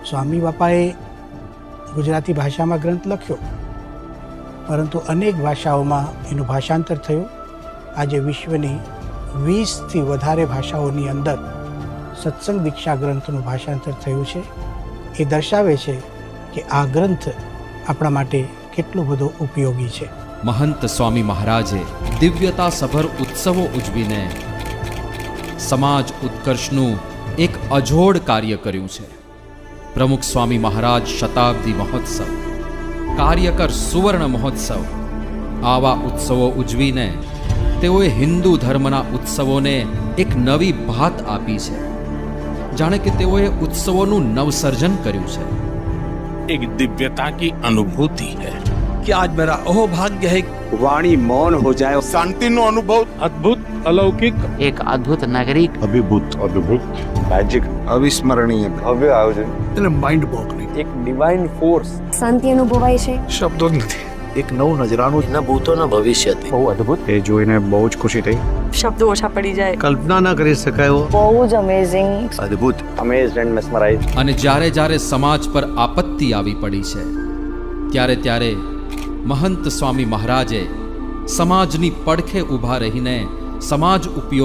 સ્વામી બાપાએ ગુજરાતી ભાષામાં ગ્રંથ લખ્યો, પરંતુ અનેક ભાષાઓમાં એનું ભાષાંતર થયું. આજે વિશ્વની 20થી વધારે ભાષાઓની અંદર સત્સંગ દીક્ષા ગ્રંથનું ભાષાંતર થયું છે. એ દર્શાવે છે કે આ ગ્રંથ આપણા માટે કેટલો બધો ઉપયોગી છે. મહંત સ્વામી મહારાજે દિવ્યતા સભર ઉત્સવો ઉજવીને સમાજ ઉત્કર્ષનું એક અજોડ કાર્ય કર્યું છે. પ્રમુખ સ્વામી મહારાજ શતાબ્દી મહોત્સવ, કાર્યકર સુવર્ણ મહોત્સવ, આવા ઉત્સવો ઉજવીને તેઓએ હિન્દુ ધર્મના ઉત્સવોને એક નવી ભાત આપી છે. જાણે કે તેઓએ ઉત્સવોનું નવસર્જન કર્યું છે. एक दिव्यता की अनुभूति है कि आज मेरा अहोभाग्य है वाणी मौन हो जाए. शांति नो अनुभव अद्भुत अलौकिक एक अद्भुत नागरिक अभिभूत अद्भुत मैजिक अविस्मरणीय भव्य आयोजन એટલે માઇન્ડ બોગલિંગ एक डिवाइन फोर्स શાંતિ અનુભવાય છે. શબ્દો જ નથી. એક નવું નજરાનું ન ભૂતો ન ભવિષ્યથી બહુ અદ્ભુત એ જોઈને બહુ જ ખુશી થઈ. શબ્દો ઓછા પડી જાય. કલ્પના ના કરી શકાય બહુ જ અમેઝિંગ. अद्भुत अमेज्ड एंड मेस्मराइज्ड. અને જ્યારે જ્યારે સમાજ પર આપત્તિ આવી પડી છે, ત્યારે ત્યારે મહંત સ્વામી મહારાજે સમાજની પડખે ઊભા રહીને સમાજ ઉપયોગ